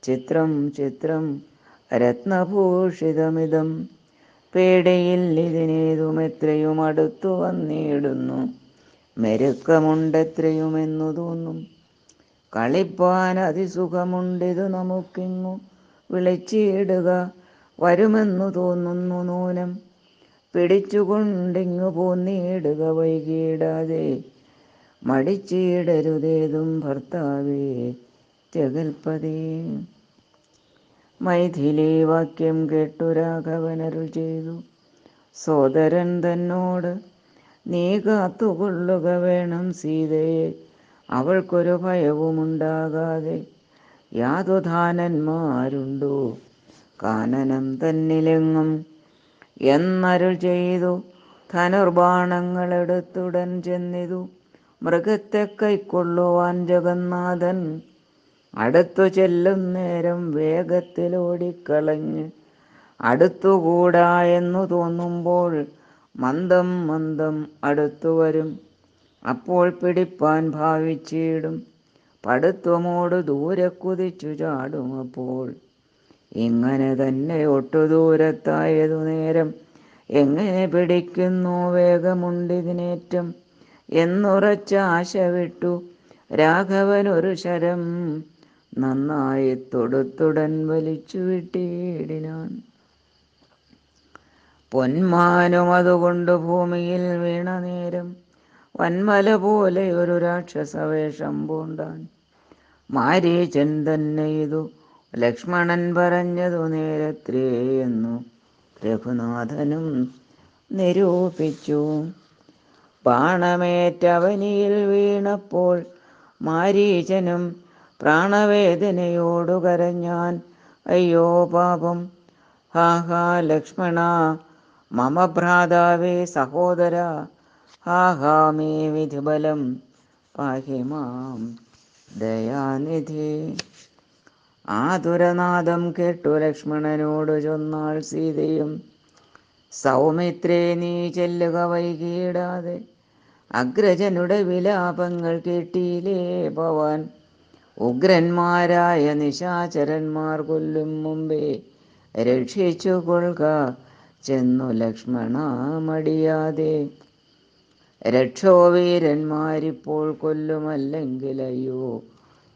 [SPEAKER 1] ചിത്രം ചിത്രം രത്നഭൂഷിതമിതം. പേടിയിൽ ഇതിനേതുമെത്രയും അടുത്തു വന്നിടുന്നു. മെരുക്കമുണ്ടെത്രയുമെന്നു തോന്നും. കളിപ്പാൻ അതിസുഖമുണ്ടിതു നമുക്കിങ്ങു വിളിച്ചിടുക വരുമെന്നു തോന്നുന്നു നൂനം. പിടിച്ചുകൊണ്ടിങ്ങു പോന്നിടുക വൈകിടാതെ മടിച്ചിടരുതേതും ഭർത്താവേ ജഗൽപതേ. മൈഥിലി വാക്യം കേട്ടു രാഘവനരുൾ ചെയ്തു സോദരൻ തന്നോട്, നീ കാത്തുകൊള്ളുക വേണം സീതയെ, അവൾക്കൊരു ഭയവുമുണ്ടാകാതെ. യാതുധാനന്മാരുണ്ടോ കാനനം തന്നിലെങ്ങും എന്നരുൾ ചെയ്തു ധനുർബാണങ്ങളെടുത്തുടൻ ചെന്നിതു മൃഗത്തെ കൈക്കൊള്ളുവാൻ ജഗന്നാഥൻ. അടുത്തു ചെല്ലും നേരം വേഗത്തിലോടിക്കളഞ്ഞ് അടുത്തുകൂടാ എന്നു തോന്നുമ്പോൾ മന്ദം മന്ദം അടുത്തുവരും. അപ്പോൾ പിടിപ്പാൻ ഭാവിച്ചിടും പടുത്വമോടു ദൂരെ കുതിച്ചു ചാടും. അപ്പോൾ ഇങ്ങനെ തന്നെ ഒട്ടു ദൂരത്തായതു നേരം എങ്ങനെ പിടിക്കുന്നു വേഗമുണ്ടിതിനേറ്റം എന്നുറച്ച ആശ വിട്ടു രാഘവനൊരു ശരം നന്നായി തൊടുത്തുടൻ വലിച്ചു വിട്ടിടിനാൻ. പൊന്മാനും അതുകൊണ്ട് ഭൂമിയിൽ വീണ നേരം വന്മല പോലെ ഒരു രാക്ഷസവേഷം പൂണ്ടാൻ. മാരീചൻ തന്നെ ഇതു ലക്ഷ്മണൻ പറഞ്ഞതു നേരത്രേ എന്നു രഘുനാഥനും നിരൂപിച്ചു. ബാണമേറ്റവനിയിൽ വീണപ്പോൾ മാരീചനും പ്രാണവേദനയോടു കരഞ്ഞാൻ. അയ്യോ പാപം, ഹാ ഹാ ലക്ഷ്മണ, മമ ഭ്രാതാവേ സഹോദര, ഹാ ഹാ മേ വിധിബലം പാഹി മാം ദയാനിധി. ആതുരനാദം കേട്ടു ലക്ഷ്മണനോടു ചൊന്നാൾ സീതയും, സൗമിത്രേ നീ ചെല്ലുക വൈകിടാതെ, അഗ്രജനുടെ വിലാപങ്ങൾ കേട്ടിയിലേ ഭവാൻ. ഉഗ്രന്മാരായ നിശാചരന്മാർ കൊല്ലും മുമ്പേ രക്ഷിച്ചു കൊള്ളുക ചെന്നു ലക്ഷ്മണ മടിയാതെ. രക്ഷോവീരന്മാരിപ്പോൾ കൊല്ലുമല്ലെങ്കിൽ അയ്യോ.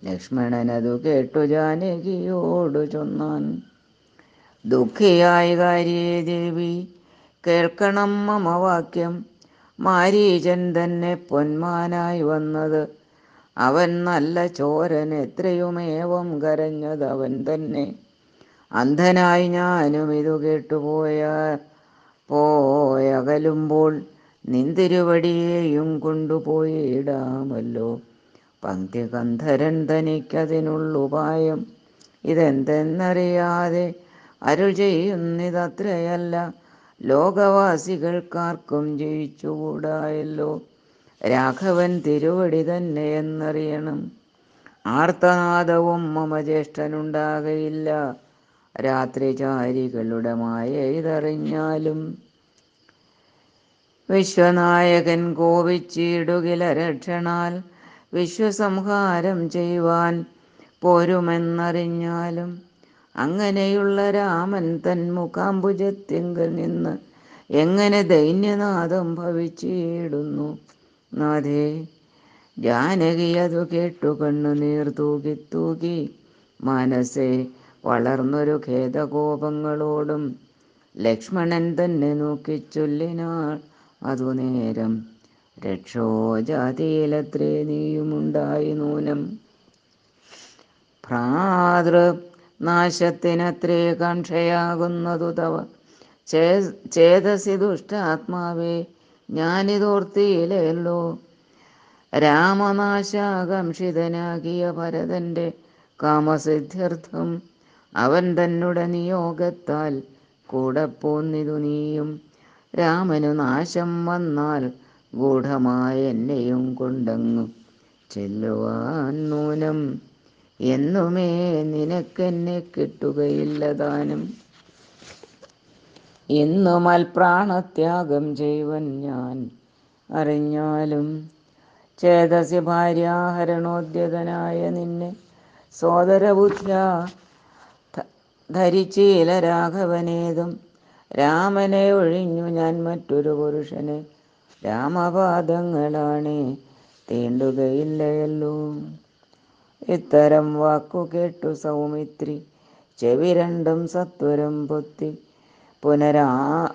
[SPEAKER 1] ലക്ഷ്മണനതു കേട്ടു ജാനകിയോടു ചൊന്നാൻ, ദുഃഖിയായി കാര്യേ ദേവി കേൾക്കണം മമ വാക്യം. മാരീചൻ തന്നെ പൊന്മാനായി വന്നത്, അവൻ നല്ല ചോരൻ എത്രയുമേവം കരഞ്ഞതവൻ തന്നെ. അന്ധനായി ഞാനും ഇതു പോയകലുമ്പോൾ നിന്തിരുവടിയെയും കൊണ്ടുപോയിടാമല്ലോ. പങ്ക്തി കന്ധരൻ തനിക്കതിനുള്ളുപായം ഇതെന്തെന്നറിയാതെ അരുൾ ചെയ്യുന്നിതത്രയല്ല. ലോകവാസികൾക്കാർക്കും ജയിച്ചുകൂടായല്ലോ. രാഘവൻ തിരുവടി തന്നെ എന്നറിയണം. ആർത്തനാദവും മമ ജ്യേഷ്ഠനുണ്ടാകയില്ല. രാത്രിചാരികളുടെ മായ ഇതറിഞ്ഞാലും. വിശ്വനായകൻ കോപിച്ചിടുകില രക്ഷണാൽ വിശ്വസംഹാരം ചെയ്യുവാൻ പോരുമെന്നറിഞ്ഞാലും. അങ്ങനെയുള്ള രാമൻ തൻ മുഖാംബുജത്തിങ്കൽ നിന്ന് എങ്ങനെ ദൈന്യനാദം ഭവിച്ചിടുന്നു നാഥേ. ജാനകി അതു കേട്ടു കണ്ണുനീർ തൂകി തൂകി മനസ്സെ വളർന്നൊരു ഖേദകോപങ്ങളോടും ലക്ഷ്മണൻ തന്നെ നോക്കിച്ചൊല്ലിനാൾ അതു നേരം, രക്ഷോജാതിയിലത്രേ നീയുമുണ്ടായി നൂനം. ഭ്രാതൃനാശത്തിനത്രേ കാംക്ഷയാകുന്നതു തവ ചേതസി ദുഷ്ടാത്മാവേ, ഞാനിതോർത്തിയില്ലല്ലോ. രാമനാശാകാംക്ഷിതനാകിയ ഭരതന്റെ കാമസിദ്ധ്യർത്ഥം അവൻ തന്നെ നിയോഗത്താൽ കൂടെ പോന്നിതു നീയും. രാമനു നാശം വന്നാൽ ഗൂഢമായ എന്നെയും കൊണ്ടങ്ങു ചെല്ലുവാൻ നൂനം എന്നുമേ നിനക്കെന്നെ കിട്ടുകയില്ല താനും. ഇന്നു മൽപ്രാണത്യാഗം ചെയ്വൻ ഞാൻ അറിഞ്ഞാലും, ചേതസി ഭാര്യാഹരണോദ്യതനായ നിന്നെ സോദരബുദ്ധ്യാ ധരിച്ചീല രാഘവനേതും. രാമനെ ഒഴിഞ്ഞു ഞാൻ മറ്റൊരു പുരുഷനെ രാമപാദങ്ങളാണേ തീണ്ടുകയില്ലയല്ലോ. ഇത്തരം വാക്കു കേട്ടു സൗമിത്രി ചെവി രണ്ടും സത്വരം പൊത്തി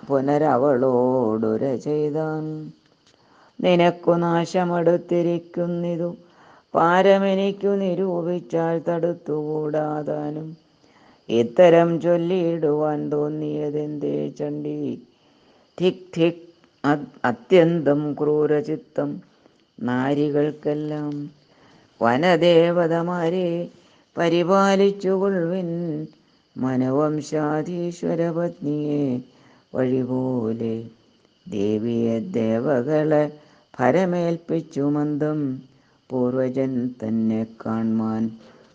[SPEAKER 1] പുനരവളോടുര ചെയ്താൻ. നിനക്കു നാശമടുത്തിരിക്കുന്നിതു പാരമെനിക്കു നിരൂപിച്ചാൽ തടുത്തുകൂടാതാനും. ഇത്തരം ചൊല്ലിയിടുവാൻ തോന്നിയതെന്തേ ചണ്ഡി? ധിക് ധിക്, അത്യന്തം ക്രൂരചിത്തം നാരികൾക്കെല്ലാം. വനദേവതമാരെ പരിപാലിച്ചുകൊള്ളുവിൻ, മനവംശാധീശ്വര പത്നിയെ വഴിപോലെ. ദേവിയെ ദേവകളെ ഭരമേൽപ്പിച്ചു മന്ദം പൂർവജൻ തന്നെ കാൺമാൻ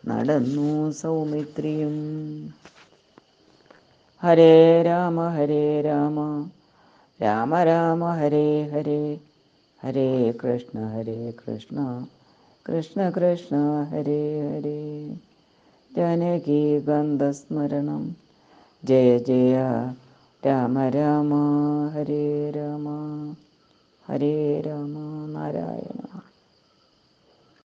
[SPEAKER 1] നടന്നു സൗമിത്രിയും. ഹരേ രാമ രാമ രാമ ഹരേ ഹരേ, ഹരേ കൃഷ്ണ കൃഷ്ണ കൃഷ്ണ ഹരേ ഹരേ. ജാനകീകാന്തസ്മരണം ജയ ജയ രാമ രാമ, ഹരേ രാമ ഹരേ രാമ. നാരായണ.